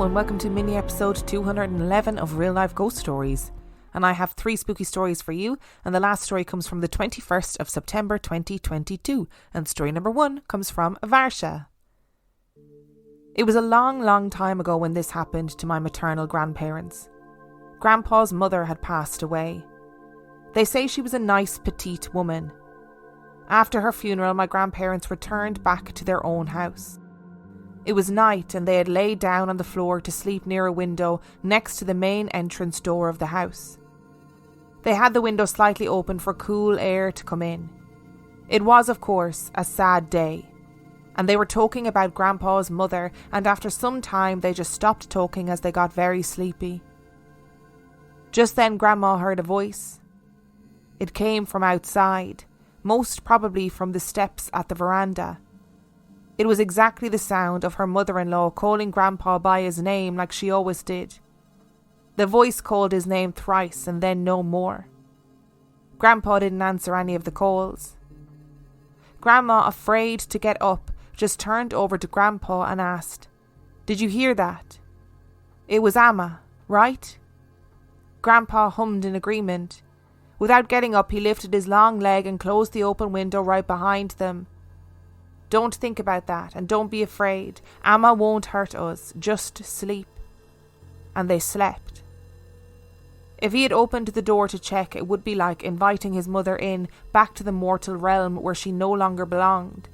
and welcome to mini episode 211 of Real Life Ghost Stories. And I have 3 spooky stories for you, and the last story comes from the 21st of September 2022, and story number 1 comes from Varsha. It was a long time ago when this happened to my maternal grandparents. Grandpa's mother had passed away. They say she was a nice, petite woman. After her funeral, my grandparents returned back to their own house. It was night and they had laid down on the floor to sleep near a window next to the main entrance door of the house. They had the window slightly open for cool air to come in. It was, of course, a sad day, and they were talking about Grandpa's mother, and after some time they just stopped talking as they got very sleepy. Just then Grandma heard a voice. It came from outside, most probably from the steps at the veranda. It was exactly the sound of her mother-in-law calling Grandpa by his name like she always did. The voice called his name thrice and then no more. Grandpa didn't answer any of the calls. Grandma, afraid to get up, just turned over to Grandpa and asked, "Did you hear that? It was Amma, right?" Grandpa hummed in agreement. Without getting up, he lifted his long leg and closed the open window right behind them. "Don't think about that, and don't be afraid. Amma won't hurt us. Just sleep." And they slept. If he had opened the door to check, it would be like inviting his mother in, back to the mortal realm where she no longer belonged.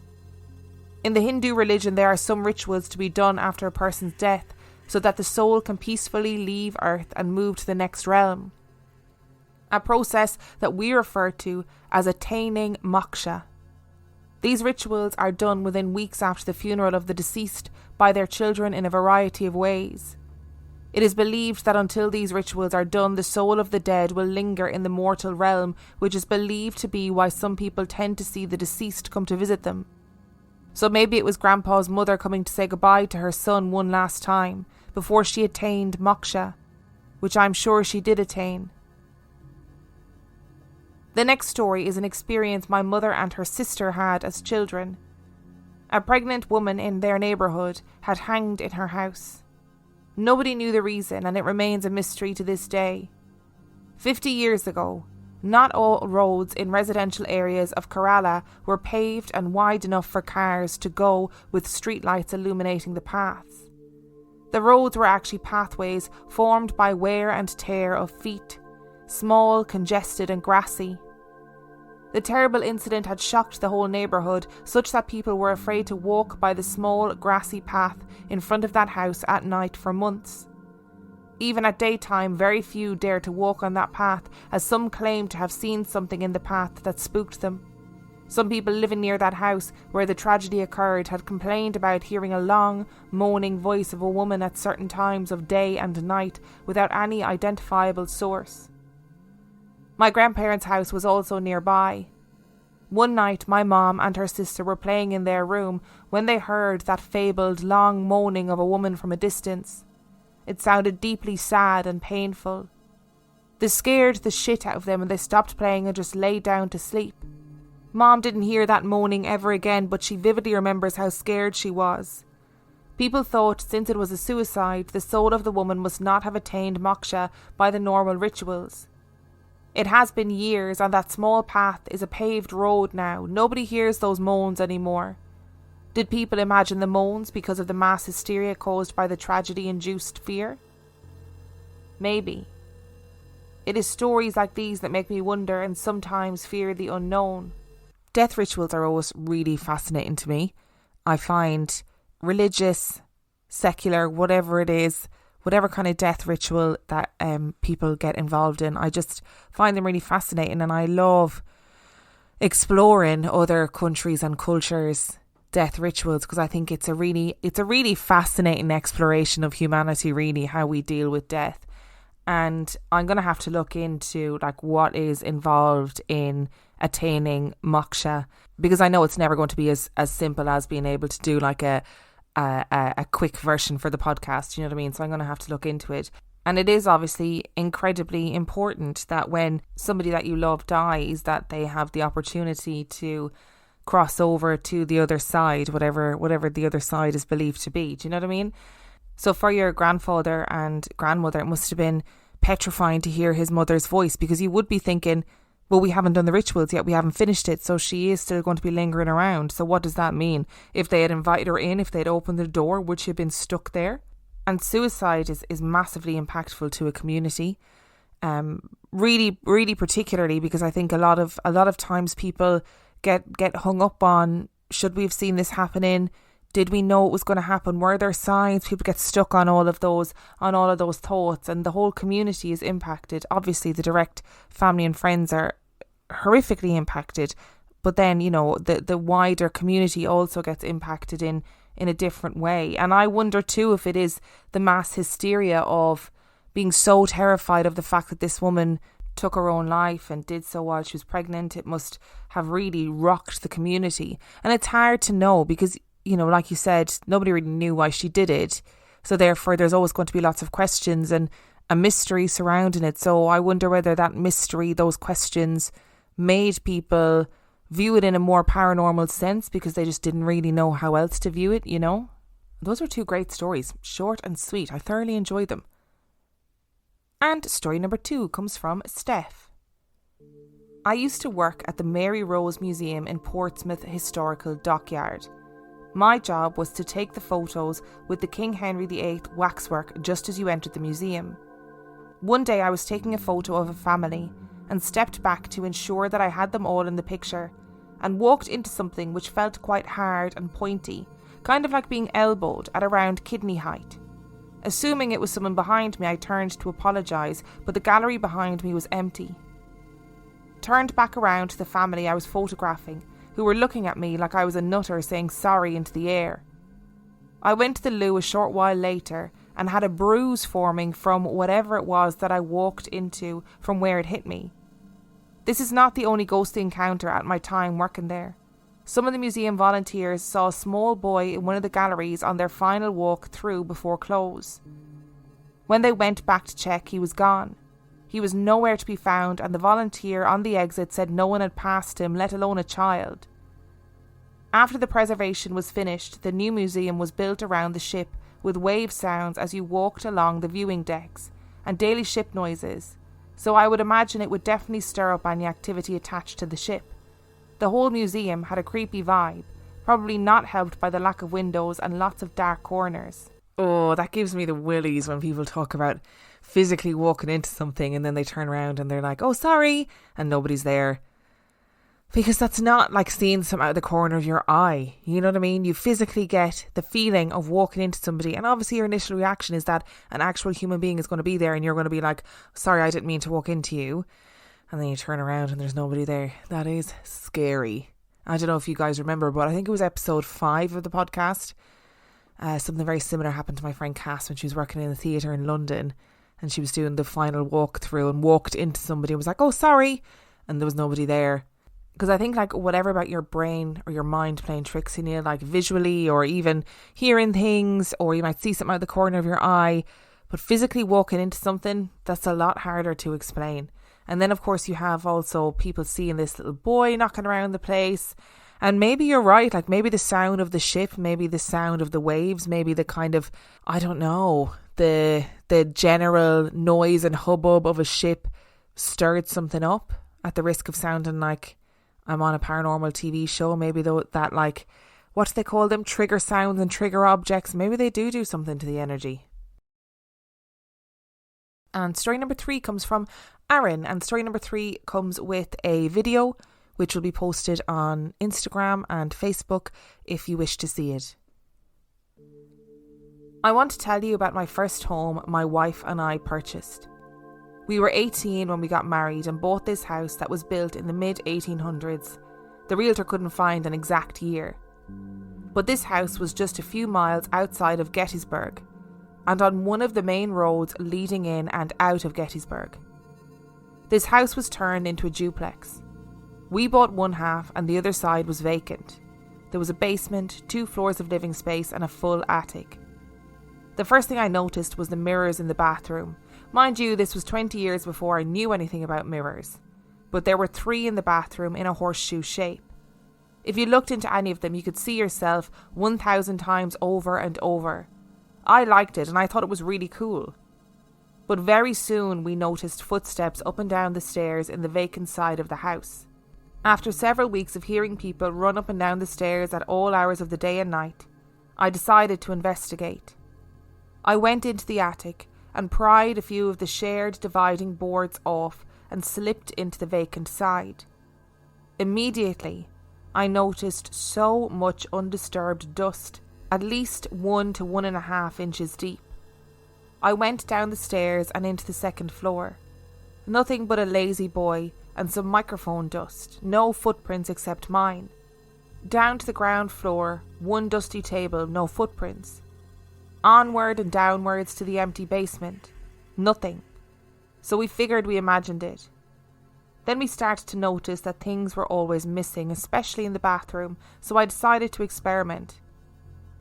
In the Hindu religion, there are some rituals to be done after a person's death, so that the soul can peacefully leave Earth and move to the next realm. A process that we refer to as attaining moksha. These rituals are done within weeks after the funeral of the deceased by their children in a variety of ways. It is believed that until these rituals are done, the soul of the dead will linger in the mortal realm, which is believed to be why some people tend to see the deceased come to visit them. So maybe it was Grandpa's mother coming to say goodbye to her son one last time, before she attained moksha, which I'm sure she did attain. The next story is an experience my mother and her sister had as children. A pregnant woman in their neighbourhood had hanged in her house. Nobody knew the reason, and it remains a mystery to this day. 50 years ago, not all roads in residential areas of Kerala were paved and wide enough for cars to go with streetlights illuminating the paths. The roads were actually pathways formed by wear and tear of feet, small, congested and grassy. The terrible incident had shocked the whole neighbourhood, such that people were afraid to walk by the small, grassy path in front of that house at night for months. Even at daytime, very few dared to walk on that path, as some claimed to have seen something in the path that spooked them. Some people living near that house where the tragedy occurred had complained about hearing a long, moaning voice of a woman at certain times of day and night without any identifiable source. My grandparents' house was also nearby. One night my mom and her sister were playing in their room when they heard that fabled long moaning of a woman from a distance. It sounded deeply sad and painful. This scared the shit out of them and they stopped playing and just lay down to sleep. Mom didn't hear that moaning ever again, but she vividly remembers how scared she was. People thought since it was a suicide, the soul of the woman must not have attained moksha by the normal rituals. It has been years and that small path is a paved road now. Nobody hears those moans anymore. Did people imagine the moans because of the mass hysteria caused by the tragedy-induced fear? Maybe. It is stories like these that make me wonder and sometimes fear the unknown. Death rituals are always really fascinating to me. I find religious, secular, whatever it is, whatever kind of death ritual that people get involved in, I just find them really fascinating, and I love exploring other countries and cultures' death rituals because I think it's a really fascinating exploration of humanity, really, how we deal with death. And I'm going to have to look into like what is involved in attaining moksha, because I know it's never going to be as simple as being able to do like a quick version for the podcast, you know what I mean? So I'm going to have to look into it. And it is obviously incredibly important that when somebody that you love dies, that they have the opportunity to cross over to the other side, whatever the other side is believed to be. Do you know what I mean? So for your grandfather and grandmother, it must have been petrifying to hear his mother's voice, because you would be thinking, well, we haven't done the rituals yet, we haven't finished it, so she is still going to be lingering around. So what does that mean? If they had invited her in, if they'd opened the door, would she have been stuck there? And suicide is massively impactful to a community. Really, really particularly because I think a lot of times people get hung up on, should we have seen this happening? Did we know it was going to happen? Were there signs? People get stuck on all of those thoughts, and the whole community is impacted. Obviously, the direct family and friends are horrifically impacted, but then, you know, the wider community also gets impacted in a different way. And I wonder too if it is the mass hysteria of being so terrified of the fact that this woman took her own life and did so while she was pregnant. It must have really rocked the community. And it's hard to know because, you know, like you said, nobody really knew why she did it. So therefore, there's always going to be lots of questions and a mystery surrounding it. So I wonder whether that mystery, those questions, made people view it in a more paranormal sense because they just didn't really know how else to view it, you know? Those were two great stories, short and sweet. I thoroughly enjoyed them. And story number 2 comes from Steph. I used to work at the Mary Rose Museum in Portsmouth Historical Dockyard. My job was to take the photos with the King Henry VIII waxwork just as you entered the museum. One day I was taking a photo of a family and stepped back to ensure that I had them all in the picture, and walked into something which felt quite hard and pointy, kind of like being elbowed at around kidney height. Assuming it was someone behind me, I turned to apologise, but the gallery behind me was empty. Turned back around to the family I was photographing, who were looking at me like I was a nutter saying sorry into the air. I went to the loo a short while later and had a bruise forming from whatever it was that I walked into from where it hit me. This is not the only ghostly encounter at my time working there. Some of the museum volunteers saw a small boy in one of the galleries on their final walk through before close. When they went back to check, he was gone. He was nowhere to be found, and the volunteer on the exit said no one had passed him, let alone a child. After the preservation was finished, the new museum was built around the ship with wave sounds as you walked along the viewing decks and daily ship noises, so I would imagine it would definitely stir up any activity attached to the ship. The whole museum had a creepy vibe, probably not helped by the lack of windows and lots of dark corners. Oh, that gives me the willies when people talk about physically walking into something and then they turn around and they're like, oh, sorry, and nobody's there. Because that's not like seeing something out of the corner of your eye. You know what I mean? You physically get the feeling of walking into somebody, and obviously your initial reaction is that an actual human being is going to be there and you're going to be like, sorry, I didn't mean to walk into you. And then you turn around and there's nobody there. That is scary. I don't know if you guys remember, but I think it was episode 5 of the podcast. Something very similar happened to my friend Cass when she was working in the theatre in London, and she was doing the final walkthrough and walked into somebody and was like, oh, sorry. And there was nobody there. Because I think like whatever about your brain or your mind playing tricks in you, like visually or even hearing things, or you might see something out of the corner of your eye, but physically walking into something, that's a lot harder to explain. And then, of course, you have also people seeing this little boy knocking around the place. And maybe you're right, like maybe the sound of the ship, maybe the sound of the waves, maybe the kind of, I don't know, the general noise and hubbub of a ship stirred something up, at the risk of sounding like I'm on a paranormal TV show. Maybe that like, what do they call them? Trigger sounds and trigger objects. Maybe they do something to the energy. And story number 3 comes from Aaron, and story number 3 comes with a video which will be posted on Instagram and Facebook if you wish to see it. I want to tell you about my first home my wife and I purchased. We were 18 when we got married and bought this house that was built in the mid-1800s. The realtor couldn't find an exact year. But this house was just a few miles outside of Gettysburg, and on one of the main roads leading in and out of Gettysburg. This house was turned into a duplex. We bought one half and the other side was vacant. There was a basement, 2 floors of living space and a full attic. The first thing I noticed was the mirrors in the bathroom. Mind you, this was 20 years before I knew anything about mirrors. But there were 3 in the bathroom in a horseshoe shape. If you looked into any of them, you could see yourself 1,000 times over and over. I liked it and I thought it was really cool. But very soon we noticed footsteps up and down the stairs in the vacant side of the house. After several weeks of hearing people run up and down the stairs at all hours of the day and night, I decided to investigate. I went into the attic and pried a few of the shared dividing boards off and slipped into the vacant side. Immediately, I noticed so much undisturbed dust, at least 1 to 1.5 inches deep. I went down the stairs and into the second floor. Nothing but a lazy boy and some microphone dust, no footprints except mine. Down to the ground floor, one dusty table, no footprints. Onward and downwards to the empty basement, nothing. So we figured we imagined it. Then we started to notice that things were always missing, especially in the bathroom, so I decided to experiment.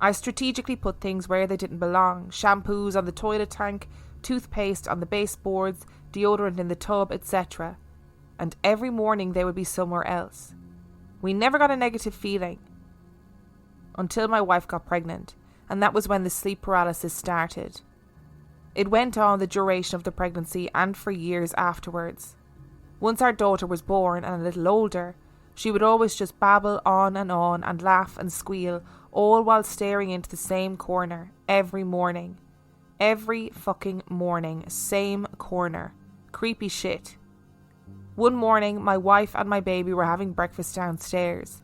I strategically put things where they didn't belong: shampoos on the toilet tank, toothpaste on the baseboards, deodorant in the tub, etc. And every morning they would be somewhere else. We never got a negative feeling. Until my wife got pregnant, and that was when the sleep paralysis started. It went on the duration of the pregnancy and for years afterwards. Once our daughter was born and a little older, she would always just babble on and laugh and squeal, all while staring into the same corner every morning. Every fucking morning, same corner. Creepy shit. One morning, my wife and my baby were having breakfast downstairs.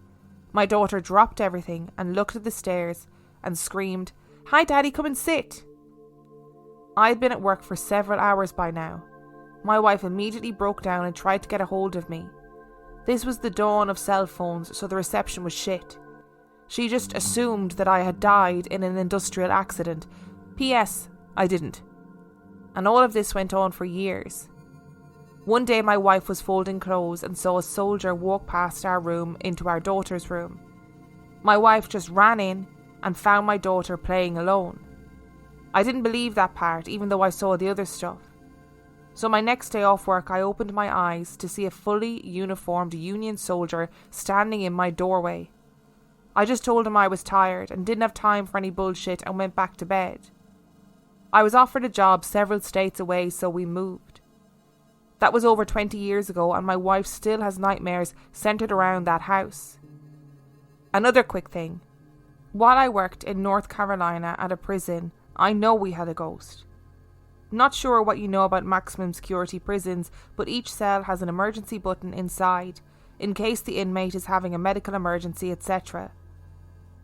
My daughter dropped everything and looked at the stairs and screamed, "Hi Daddy, come and sit." I'd been at work for several hours by now. My wife immediately broke down and tried to get a hold of me. This was the dawn of cell phones, so the reception was shit. She just assumed that I had died in an industrial accident. P.S. I didn't. And all of this went on for years. One day my wife was folding clothes and saw a soldier walk past our room into our daughter's room. My wife just ran in and found my daughter playing alone. I didn't believe that part, even though I saw the other stuff. So my next day off work, I opened my eyes to see a fully uniformed Union soldier standing in my doorway. I just told him I was tired and didn't have time for any bullshit and went back to bed. I was offered a job several states away, so we moved. That was over 20 years ago, and my wife still has nightmares centred around that house. Another quick thing. While I worked in North Carolina at a prison, I know we had a ghost. Not sure what you know about maximum security prisons, but each cell has an emergency button inside, in case the inmate is having a medical emergency, etc.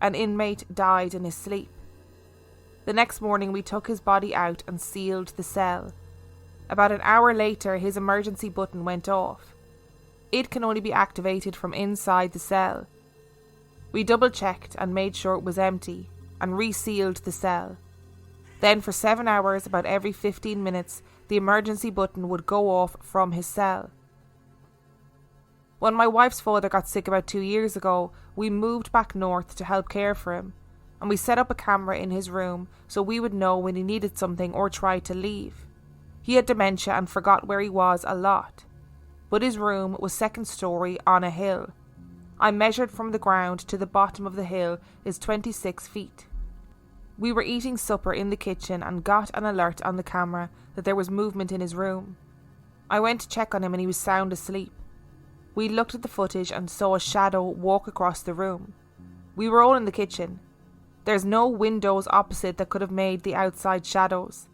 An inmate died in his sleep. The next morning we took his body out and sealed the cell. About an hour later, his emergency button went off. It can only be activated from inside the cell. We double-checked and made sure it was empty, and resealed the cell. Then for 7 hours, about every 15 minutes, the emergency button would go off from his cell. When my wife's father got sick about 2 years ago, we moved back north to help care for him, and we set up a camera in his room so we would know when he needed something or tried to leave. He had dementia and forgot where he was a lot, but his room was second story on a hill. I measured from the ground to the bottom of the hill is 26 feet. We were eating supper in the kitchen and got an alert on the camera that there was movement in his room. I went to check on him and he was sound asleep. We looked at the footage and saw a shadow walk across the room. We were all in the kitchen. There's no windows opposite that could have made the outside shadows.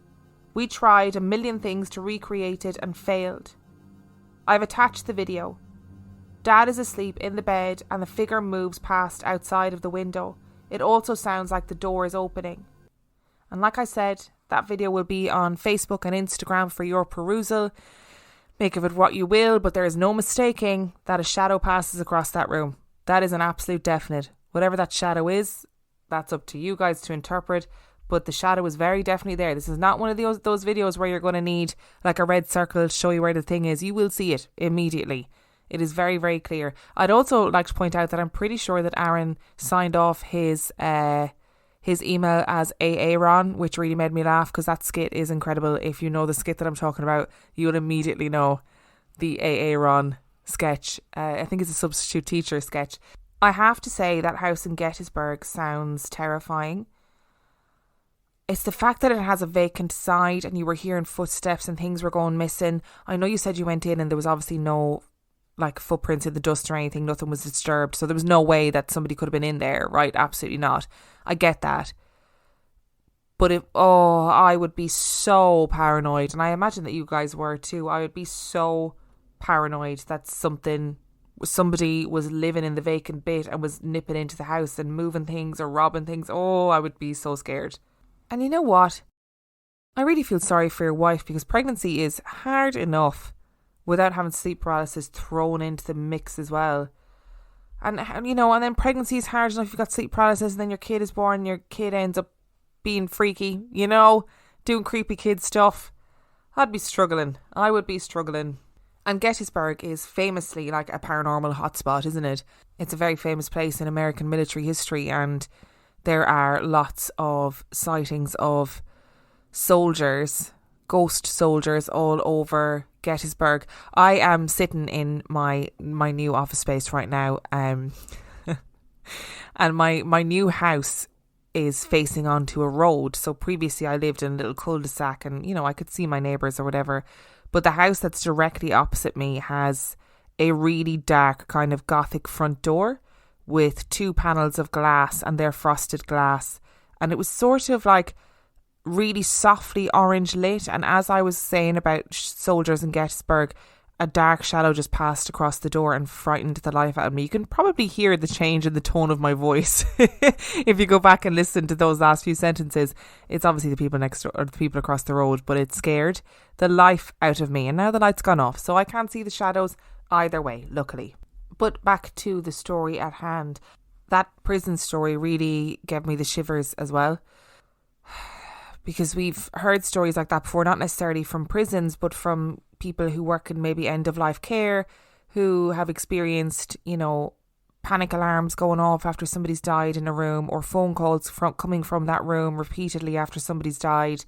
We tried a million things to recreate it and failed. I've attached the video. Dad is asleep in the bed and the figure moves past outside of the window. It also sounds like the door is opening. And like I said, that video will be on Facebook and Instagram for your perusal. Make of it what you will, but there is no mistaking that a shadow passes across that room. That is an absolute definite. Whatever that shadow is, that's up to you guys to interpret, but the shadow is very definitely there. This is not one of those videos where you're going to need like a red circle to show you where the thing is. You will see it immediately. It is very, very clear. I'd also like to point out that I'm pretty sure that Aaron signed off his email as Aaron, which really made me laugh because that skit is incredible. If you know the skit that I'm talking about, you will immediately know the Aaron sketch. I think it's a substitute teacher sketch. I have to say that house in Gettysburg sounds terrifying. It's the fact that it has a vacant side and you were hearing footsteps and things were going missing. I know you said you went in and there was obviously no like footprints in the dust or anything. Nothing was disturbed. So there was no way that somebody could have been in there, right? Absolutely not. I get that. But I would be so paranoid. And I imagine that you guys were too. I would be so paranoid that somebody was living in the vacant bit and was nipping into the house and moving things or robbing things. I would be so scared. And you know what? I really feel sorry for your wife, because pregnancy is hard enough without having sleep paralysis thrown into the mix as well. And then pregnancy is hard enough if you've got sleep paralysis, and then your kid is born and your kid ends up being freaky, doing creepy kid stuff. I'd be struggling. I would be struggling. And Gettysburg is famously like a paranormal hotspot, isn't it? It's a very famous place in American military history, and there are lots of sightings of soldiers, ghost soldiers all over Gettysburg. I am sitting in my new office space right now, and my new house is facing onto a road. So previously I lived in a little cul-de-sac and, I could see my neighbours or whatever. But the house that's directly opposite me has a really dark kind of gothic front door with 2 panels of glass, and they're frosted glass. And it was sort of like really softly orange lit. And as I was saying about soldiers in Gettysburg, a dark shadow just passed across the door and frightened the life out of me. You can probably hear the change in the tone of my voice if you go back and listen to those last few sentences. It's obviously the people next door, or the people across the road, but it scared the life out of me. And now the light's gone off, so I can't see the shadows either way, luckily. But back to the story at hand. That prison story really gave me the shivers as well. Because we've heard stories like that before, not necessarily from prisons, but from people who work in maybe end-of-life care, who have experienced, panic alarms going off after somebody's died in a room, or phone calls coming from that room repeatedly after somebody's died.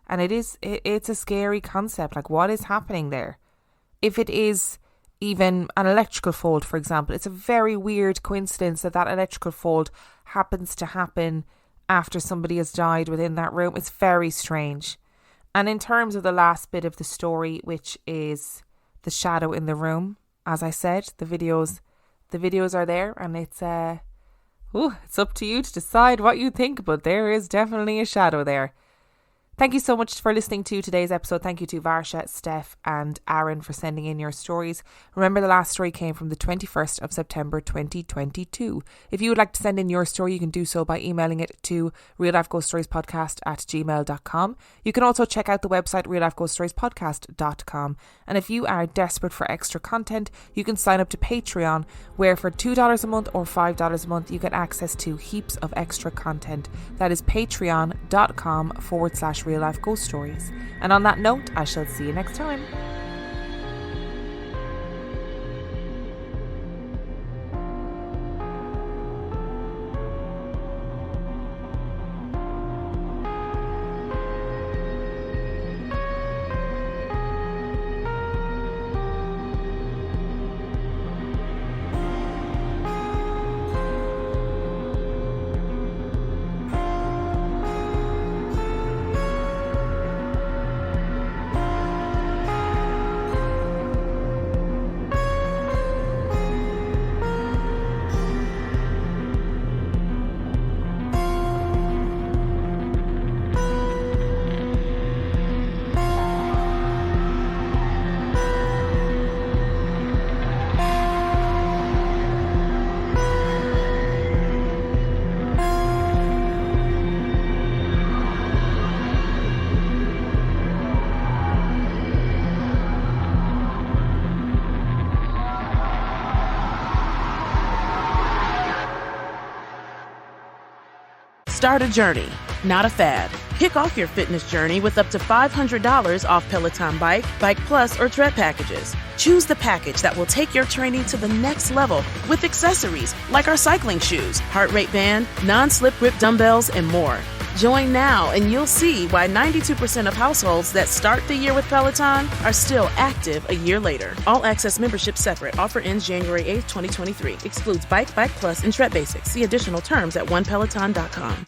And it's a scary concept. Like, what is happening there? If it is even an electrical fault, for example, it's a very weird coincidence that electrical fault happens to happen after somebody has died within that room. It's very strange. And in terms of the last bit of the story, which is the shadow in the room, as I said, the videos are there, and it's up to you to decide what you think, but there is definitely a shadow there. Thank you so much for listening to today's episode. Thank you to Varsha, Steph and Aaron for sending in your stories. Remember, the last story came from the 21st of September 2022. If you would like to send in your story, you can do so by emailing it to reallifeghoststoriespodcast@gmail.com. You can also check out the website reallifeghoststoriespodcast.com. And if you are desperate for extra content, you can sign up to Patreon, where for $2 a month or $5 a month, you get access to heaps of extra content. That is patreon.com/Real Life Ghost Stories. And on that note, I shall see you next time. Start a journey, not a fad. Kick off your fitness journey with up to $500 off Peloton Bike, Bike Plus, or Tread packages. Choose the package that will take your training to the next level with accessories like our cycling shoes, heart rate band, non-slip grip dumbbells, and more. Join now and you'll see why 92% of households that start the year with Peloton are still active a year later. All access membership separate. Offer ends January 8th, 2023. Excludes Bike, Bike Plus, and Tread Basics. See additional terms at onepeloton.com.